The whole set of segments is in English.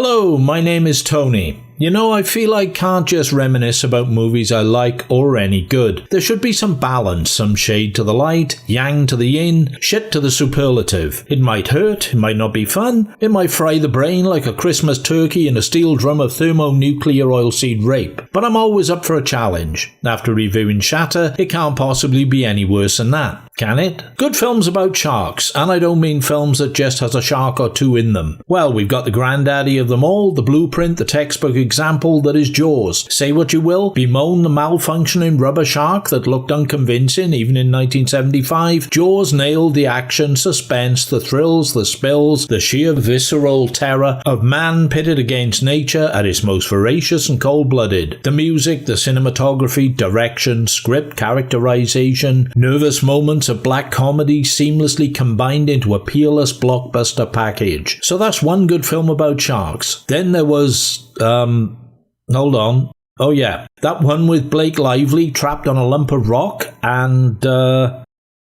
Hello, my name is Tony. You know, I feel I can't just reminisce about movies I like or any good. There should be some balance, some shade to the light, yang to the yin, shit to the superlative. It might hurt, it might not be fun, it might fry the brain like a Christmas turkey in a steel drum of thermonuclear oilseed rape. But I'm always up for a challenge. After reviewing Shatter, it can't possibly be any worse than that, can it? Good films about sharks, and I don't mean films that just has a shark or two in them. Well, we've got the granddaddy of them all, the blueprint, the textbook example that is Jaws. Say what you will, bemoan the malfunctioning rubber shark that looked unconvincing even in 1975, Jaws nailed the action, suspense, the thrills, the spills, the sheer visceral terror of man pitted against nature at its most voracious and cold-blooded. The music, the cinematography, direction, script, characterization, nervous moments of black comedy seamlessly combined into a peerless blockbuster package. So that's one good film about sharks. Then there was, hold on. Oh yeah, that one with Blake Lively trapped on a lump of rock and,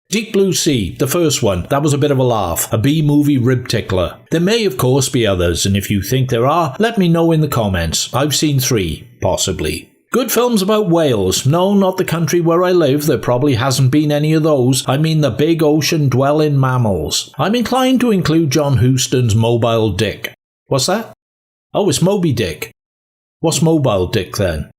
Deep Blue Sea, the first one. That was a bit of a laugh, a B-movie rib tickler. There may of course be others, and if you think there are, let me know in the comments. I've seen 3, possibly. Good films about whales. No, not the country where I live. There probably hasn't been any of those. I mean the big ocean-dwelling mammals. I'm inclined to include John Huston's Mobile Dick. What's that? Oh, it's Moby Dick. What's Mobile Dick then?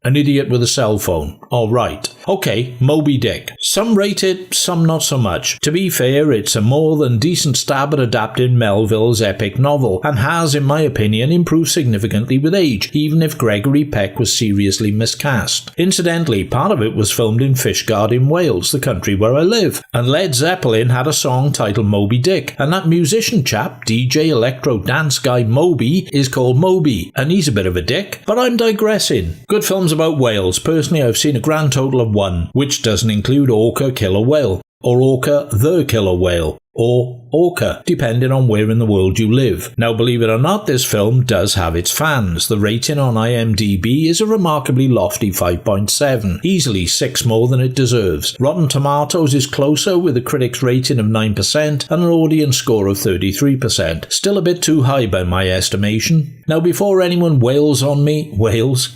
An idiot with a cell phone. All right. Okay, Moby Dick. Some rate it, some not so much. To be fair, it's a more than decent stab at adapting Melville's epic novel, and has, in my opinion, improved significantly with age, even if Gregory Peck was seriously miscast. Incidentally, part of it was filmed in Fishguard in Wales, the country where I live, and Led Zeppelin had a song titled Moby Dick, and that musician chap, DJ Electro Dance Guy Moby, is called Moby, and he's a bit of a dick. But I'm digressing. Good films about whales. Personally, I've seen a grand total of 1, which doesn't include Orca Killer Whale, or Orca The Killer Whale, or Orca, depending on where in the world you live. Now, believe it or not, this film does have its fans. The rating on IMDb is a remarkably lofty 5.7, easily 6 more than it deserves. Rotten Tomatoes is closer, with a critic's rating of 9% and an audience score of 33%. Still a bit too high by my estimation. Now, before anyone wails on me,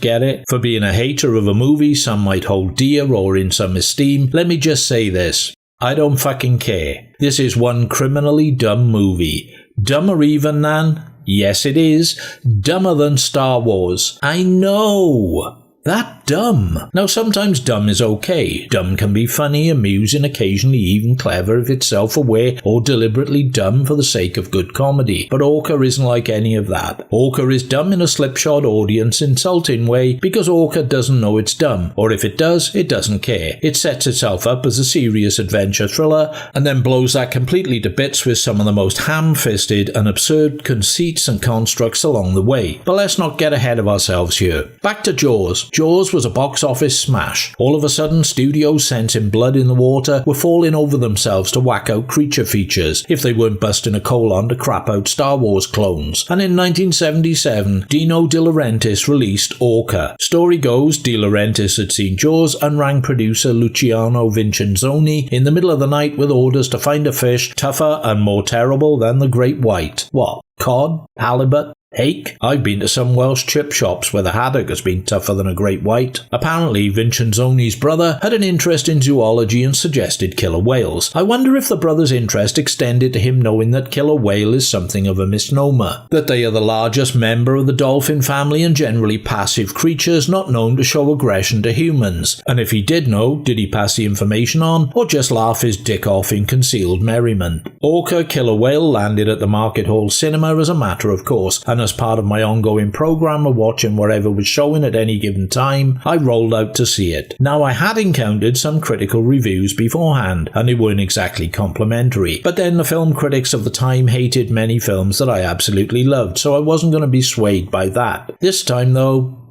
get it, for being a hater of a movie some might hold dear or in some esteem, let me just say this. I don't fucking care. This is one criminally dumb movie. Dumber even than, yes it is, dumber than Star Wars. I know. That dumb. Now, sometimes dumb is okay. Dumb can be funny, amusing, occasionally even clever if it's self-aware or deliberately dumb for the sake of good comedy. But Orca isn't like any of that. Orca is dumb in a slipshod audience insulting way because Orca doesn't know it's dumb, or if it does, it doesn't care. It sets itself up as a serious adventure thriller and then blows that completely to bits with some of the most ham-fisted and absurd conceits and constructs along the way. But let's not get ahead of ourselves here. Back to Jaws. Jaws was a box office smash. All of a sudden, studios sensing blood in the water were falling over themselves to whack out creature features if they weren't busting a colon to crap out Star Wars clones. And in 1977, Dino De Laurentiis released Orca. Story goes, De Laurentiis had seen Jaws and rang producer Luciano Vincenzoni in the middle of the night with orders to find a fish tougher and more terrible than the great white. What? Cod? Halibut? Hake? I've been to some Welsh chip shops where the haddock has been tougher than a great white. Apparently, Vincenzoni's brother had an interest in zoology and suggested killer whales. I wonder if the brother's interest extended to him knowing that killer whale is something of a misnomer, that they are the largest member of the dolphin family and generally passive creatures not known to show aggression to humans. And if he did know, did he pass the information on, or just laugh his dick off in concealed merriment? Orca Killer Whale landed at the Market Hall Cinema as a matter of course, and as part of my ongoing program of watching whatever was showing at any given time, I rolled out to see it. Now, I had encountered some critical reviews beforehand, and they weren't exactly complimentary, but then the film critics of the time hated many films that I absolutely loved, so I wasn't going to be swayed by that. This time though,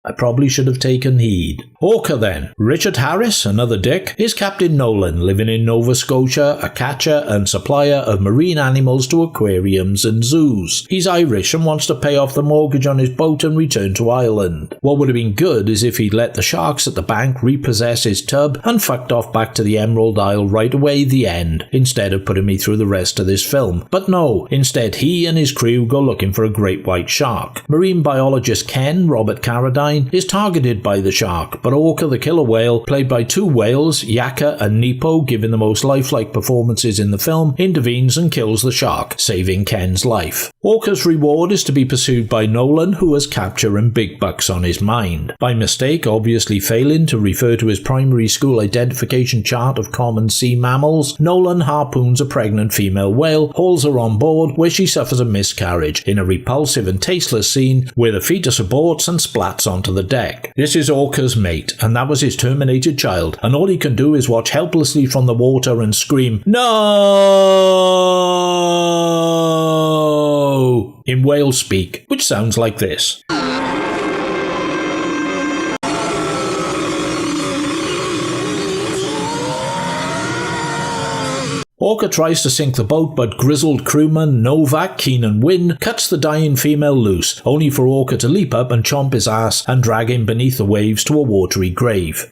I probably should have taken heed. Orca then. Richard Harris, another dick, is Captain Nolan, living in Nova Scotia, a catcher and supplier of marine animals to aquariums and zoos. He's Irish and wants to pay off the mortgage on his boat and return to Ireland. What would have been good is if he'd let the sharks at the bank repossess his tub and fucked off back to the Emerald Isle right away, the end, instead of putting me through the rest of this film. But no, instead he and his crew go looking for a great white shark. Marine biologist Ken, Robert Carradine, is targeted by the shark, but Orca the Killer Whale, played by two whales, Yaka and Nepo, giving the most lifelike performances in the film, intervenes and kills the shark, saving Ken's life. Orca's reward is to be pursued by Nolan, who has capture and big bucks on his mind. By mistake, obviously failing to refer to his primary school identification chart of common sea mammals, Nolan harpoons a pregnant female whale, hauls her on board, where she suffers a miscarriage, in a repulsive and tasteless scene where the fetus aborts and splats onto the deck. This is Orca's mate, and that was his terminated child, and all he can do is watch helplessly from the water and scream, "No!" in whale speak, which sounds like this. Orca tries to sink the boat, but grizzled crewman Novak Keenan Wynn cuts the dying female loose, only for Orca to leap up and chomp his ass and drag him beneath the waves to a watery grave.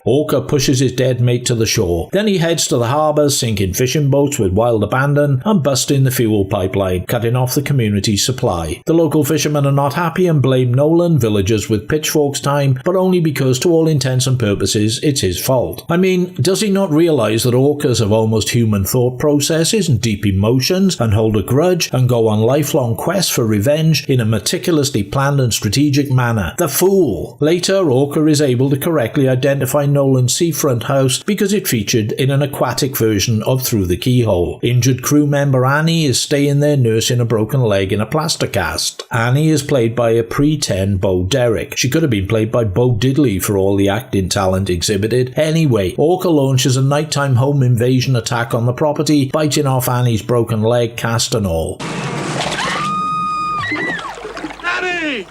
Orca pushes his dead mate to the shore. Then he heads to the harbour, sinking fishing boats with wild abandon and busting the fuel pipeline, cutting off the community's supply. The local fishermen are not happy and blame Nolan, villagers with pitchforks time, but only because to all intents and purposes it's his fault. I mean, does he not realise that orcas have almost human thought processes and deep emotions and hold a grudge and go on lifelong quests for revenge in a meticulously planned and strategic manner? The fool! Later, Orca is able to correctly identify Nolan's seafront house because it featured in an aquatic version of Through the Keyhole. Injured crew member Annie is staying there nursing a broken leg in a plaster cast. Annie is played by a pre-10 Bo Derek. She could have been played by Bo Diddley for all the acting talent exhibited. Anyway, Orca launches a nighttime home invasion attack on the property, biting off Annie's broken leg, cast and all. Annie!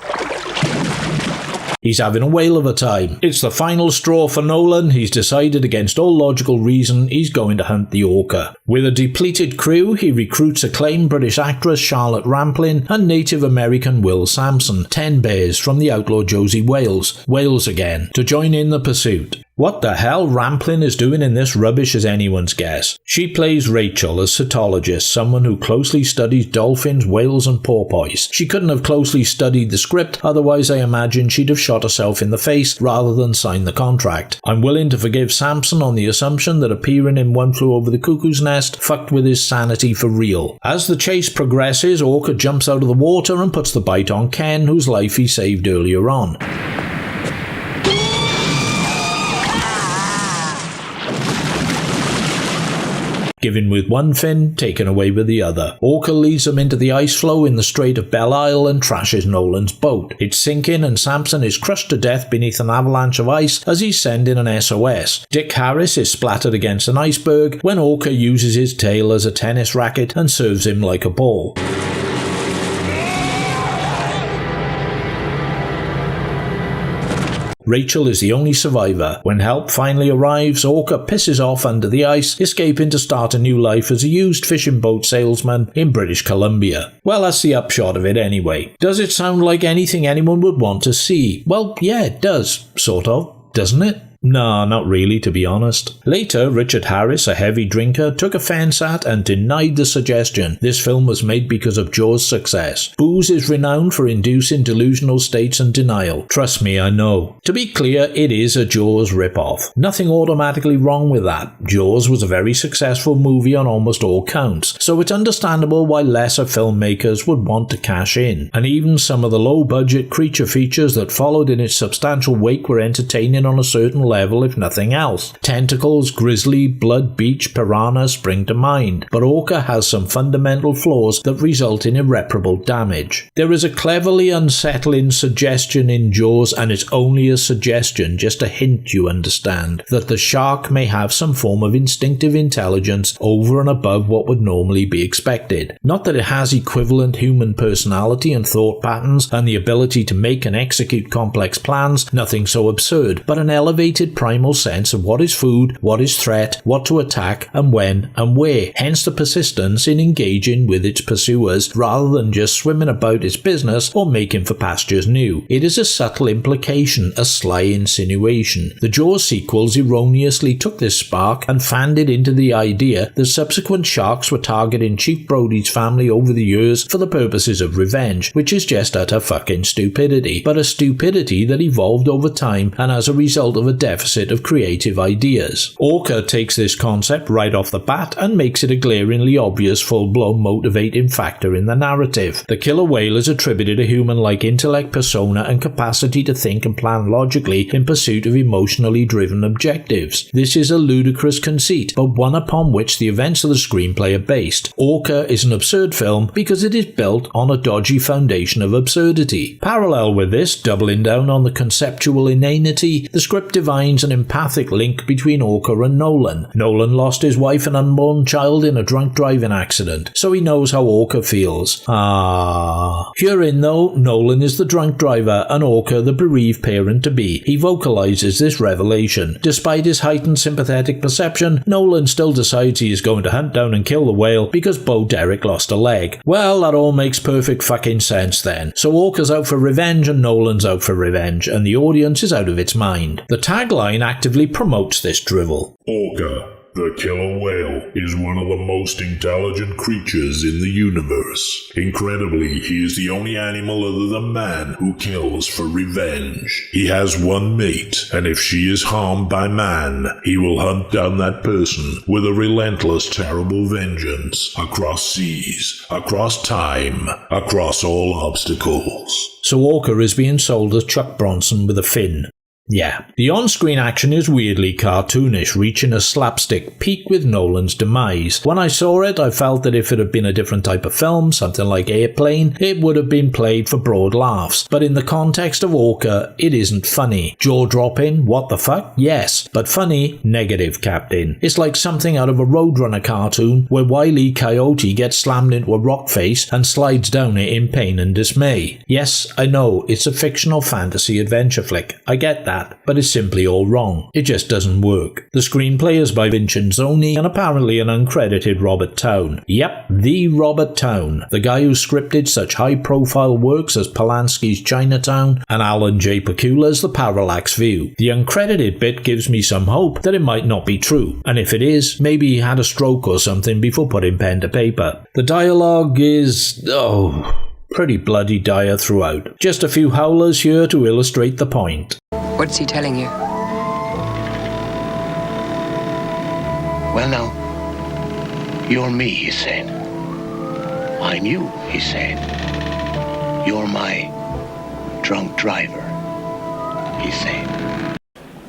He's having a whale of a time. It's the final straw for Nolan. He's decided against all logical reason he's going to hunt the orca. With a depleted crew, he recruits acclaimed British actress Charlotte Rampling and Native American Will Sampson, 10 bears from the outlaw Josie Wales again, to join in the pursuit. What the hell Rampling is doing in this rubbish is anyone's guess. She plays Rachel, a cetologist, someone who closely studies dolphins, whales and porpoise. She couldn't have closely studied the script, otherwise I imagine she'd have shot herself in the face rather than sign the contract. I'm willing to forgive Sampson on the assumption that appearing in One Flew Over the Cuckoo's Nest fucked with his sanity for real. As the chase progresses, Orca jumps out of the water and puts the bite on Ken, whose life he saved earlier on. Given with one fin, taken away with the other. Orca leads them into the ice floe in the Strait of Belle Isle and trashes Nolan's boat. It's sinking and Sampson is crushed to death beneath an avalanche of ice as he's sending an SOS. Dick Harris is splattered against an iceberg when Orca uses his tail as a tennis racket and serves him like a ball. Rachel is the only survivor. When help finally arrives, Orca pisses off under the ice, escaping to start a new life as a used fishing boat salesman in British Columbia. Well, that's the upshot of it anyway. Does it sound like anything anyone would want to see? Well, yeah, it does, sort of, doesn't it? Nah, not really, to be honest. Later, Richard Harris, a heavy drinker, took offence at and denied the suggestion this film was made because of Jaws' success. Booze is renowned for inducing delusional states and denial. Trust me, I know. To be clear, it is a Jaws rip-off. Nothing automatically wrong with that. Jaws was a very successful movie on almost all counts, so it's understandable why lesser filmmakers would want to cash in. And even some of the low-budget creature features that followed in its substantial wake were entertaining on a certain level level if nothing else. Tentacles, grizzly, blood, beach, piranha spring to mind, but Orca has some fundamental flaws that result in irreparable damage. There is a cleverly unsettling suggestion in Jaws, and it's only a suggestion, just a hint, you understand, that the shark may have some form of instinctive intelligence over and above what would normally be expected. Not that it has equivalent human personality and thought patterns and the ability to make and execute complex plans, nothing so absurd, but an elevated primal sense of what is food, what is threat, what to attack, and when and where, hence the persistence in engaging with its pursuers rather than just swimming about its business or making for pastures new. It is a subtle implication, a sly insinuation. The Jaws sequels erroneously took this spark and fanned it into the idea that subsequent sharks were targeting Chief Brody's family over the years for the purposes of revenge, which is just utter fucking stupidity, but a stupidity that evolved over time and as a result of a deficit of creative ideas. Orca takes this concept right off the bat and makes it a glaringly obvious full-blown motivating factor in the narrative. The killer whale is attributed a human-like intellect, persona, and capacity to think and plan logically in pursuit of emotionally driven objectives. This is a ludicrous conceit, but one upon which the events of the screenplay are based. Orca is an absurd film because it is built on a dodgy foundation of absurdity. Parallel with this, doubling down on the conceptual inanity, the script divines an empathic link between Orca and Nolan. Nolan lost his wife and unborn child in a drunk driving accident, so he knows how Orca feels. Herein though, Nolan is the drunk driver and Orca the bereaved parent-to-be. He vocalizes this revelation. Despite his heightened sympathetic perception, Nolan still decides he is going to hunt down and kill the whale because Bo Derek lost a leg. Well, that all makes perfect fucking sense then. So Orca's out for revenge and Nolan's out for revenge, and the audience is out of its mind. The tagline actively promotes this drivel. Orca the Killer Whale is one of the most intelligent creatures in the universe. Incredibly, he is the only animal other than man who kills for revenge. He has one mate, and if she is harmed by man, he will hunt down that person with a relentless, terrible vengeance across seas, across time, across all obstacles. So Orca is being sold as Chuck Bronson with a fin. Yeah, the on-screen action is weirdly cartoonish, reaching a slapstick peak with Nolan's demise. When I saw it, I felt that if it had been a different type of film, something like Airplane, it would have been played for broad laughs. But in the context of Orca, it isn't funny. Jaw-dropping, what the fuck? Yes. But funny? Negative, Captain. It's like something out of a Roadrunner cartoon where Wile E. Coyote gets slammed into a rock face and slides down it in pain and dismay. Yes, I know, it's a fictional fantasy adventure flick. I get that. But it's simply all wrong. It just doesn't work. The screenplay is by Vincenzoni and apparently an uncredited Robert Towne. Yep, the Robert Towne, the guy who scripted such high-profile works as Polanski's Chinatown and Alan J. Pakula's The Parallax View. The uncredited bit gives me some hope that it might not be true, and if it is, maybe he had a stroke or something before putting pen to paper. The dialogue is... pretty bloody dire throughout. Just a few howlers here to illustrate the point. What's he telling you? Well, now, you're me, he said. I'm you, he said. You're my drunk driver, he said.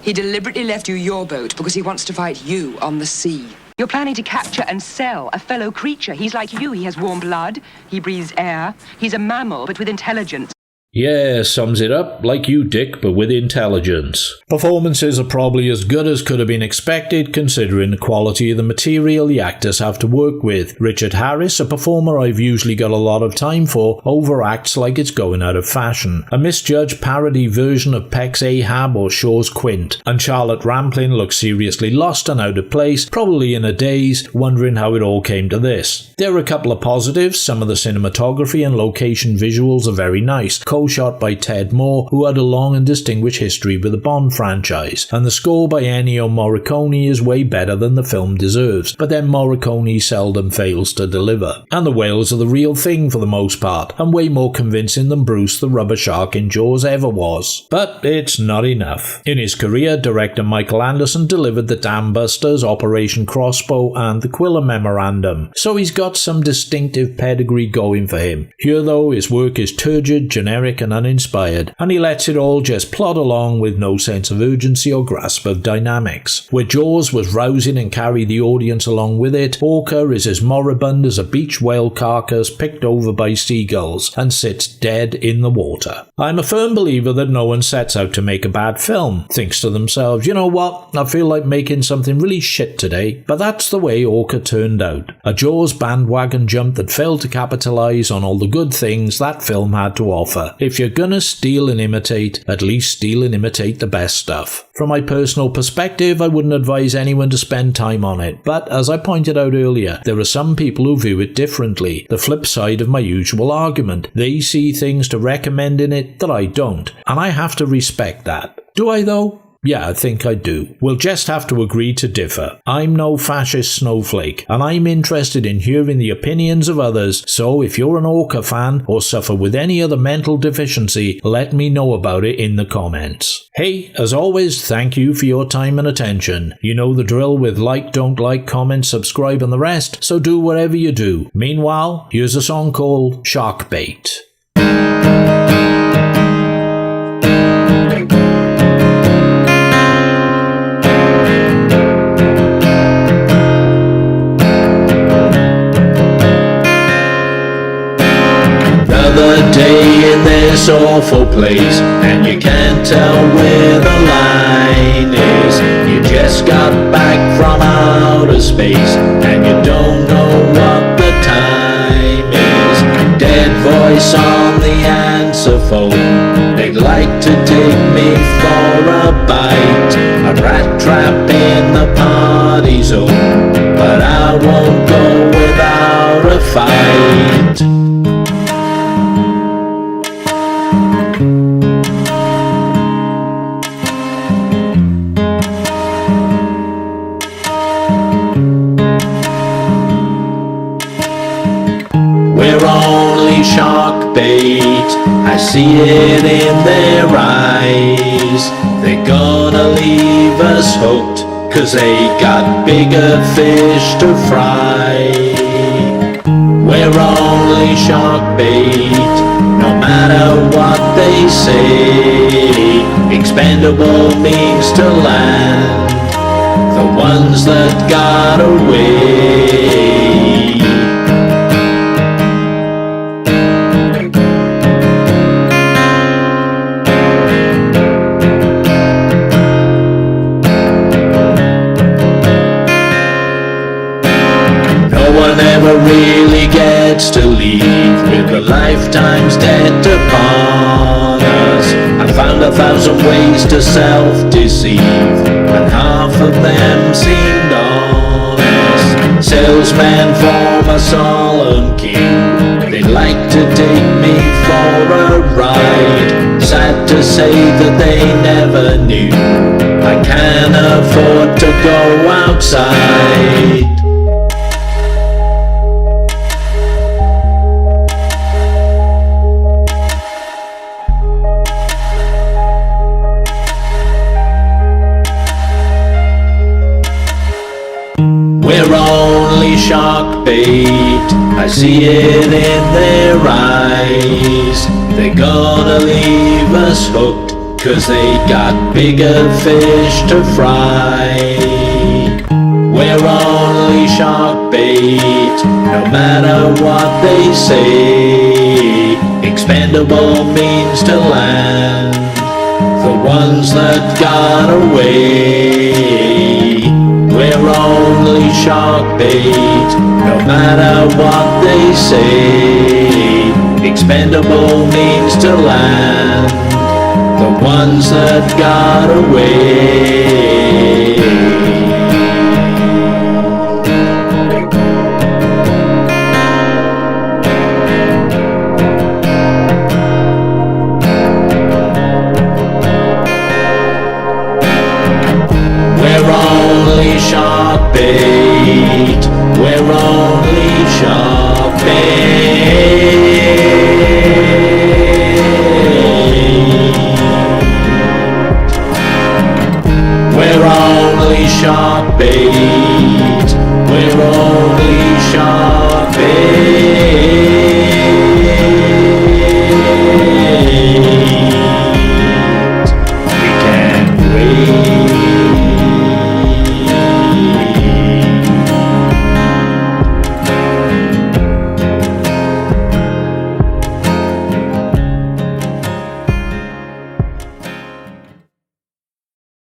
He deliberately left you your boat because he wants to fight you on the sea. You're planning to capture and sell a fellow creature. He's like you. He has warm blood. He breathes air. He's a mammal, but with intelligence. Yeah, sums it up, like you, Dick, but with intelligence. Performances are probably as good as could have been expected, considering the quality of the material the actors have to work with. Richard Harris, a performer I've usually got a lot of time for, overacts like it's going out of fashion. A misjudged parody version of Peck's Ahab or Shaw's Quint. And Charlotte Rampling looks seriously lost and out of place, probably in a daze, wondering how it all came to this. There are a couple of positives. Some of the cinematography and location visuals are very nice, co-shot by Ted Moore, who had a long and distinguished history with the Bond franchise, and the score by Ennio Morricone is way better than the film deserves, but then Morricone seldom fails to deliver. And the whales are the real thing for the most part, and way more convincing than Bruce the rubber shark in Jaws ever was. But it's not enough. In his career, director Michael Anderson delivered The Dam Busters, Operation Crossbow, and The Quiller Memorandum, so he's got some distinctive pedigree going for him. Here though, his work is turgid, generic, generic and uninspired, and he lets it all just plod along with no sense of urgency or grasp of dynamics. Where Jaws was rousing and carried the audience along with it, Orca is as moribund as a beach whale carcass picked over by seagulls and sits dead in the water. I'm a firm believer that no one sets out to make a bad film, thinks to themselves, you know what, I feel like making something really shit today, but that's the way Orca turned out. A Jaws bandwagon jump that failed to capitalise on all the good things that film had to offer. If you're gonna steal and imitate, at least steal and imitate the best stuff. From my personal perspective, I wouldn't advise anyone to spend time on it, but as I pointed out earlier, there are some people who view it differently. The flip side of my usual argument. They see things to recommend in it that I don't, and I have to respect that. Do I though? Yeah, I think I do. We'll just have to agree to differ. I'm no fascist snowflake, and I'm interested in hearing the opinions of others, so if you're an Orca fan or suffer with any other mental deficiency, let me know about it in the comments. Hey, as always, thank you for your time and attention. You know the drill with like, don't like, comment, subscribe and the rest, so do whatever you do. Meanwhile, here's a song called Shark Bait. Another day in this awful place, and you can't tell where the line is. You just got back from outer space, and you don't know what the time is. Dead voice on the answer phone, they'd like to take me for a bite. A rat trap in the party zone, but I won't go without a fight. We're only shark bait, I see it in their eyes. They're gonna leave us hooked, 'cause they got bigger fish to fry. We're only shark bait, no matter what they say. Expendable means to land, the ones that got away. Never really gets to leave with a lifetime's debt upon us. I found 1,000 ways to self-deceive, and half of them seemed honest. Salesmen form a solemn queue, they'd like to take me for a ride. Sad to say that they never knew I can't afford to go outside. We're only shark bait, I see it in their eyes. They're gonna leave us hooked, 'cause they got bigger fish to fry. We're only shark bait, no matter what they say. Expendable means to land, the ones that got away. We're only shark bait, no matter what they say. Expendable means to land, the ones that got away.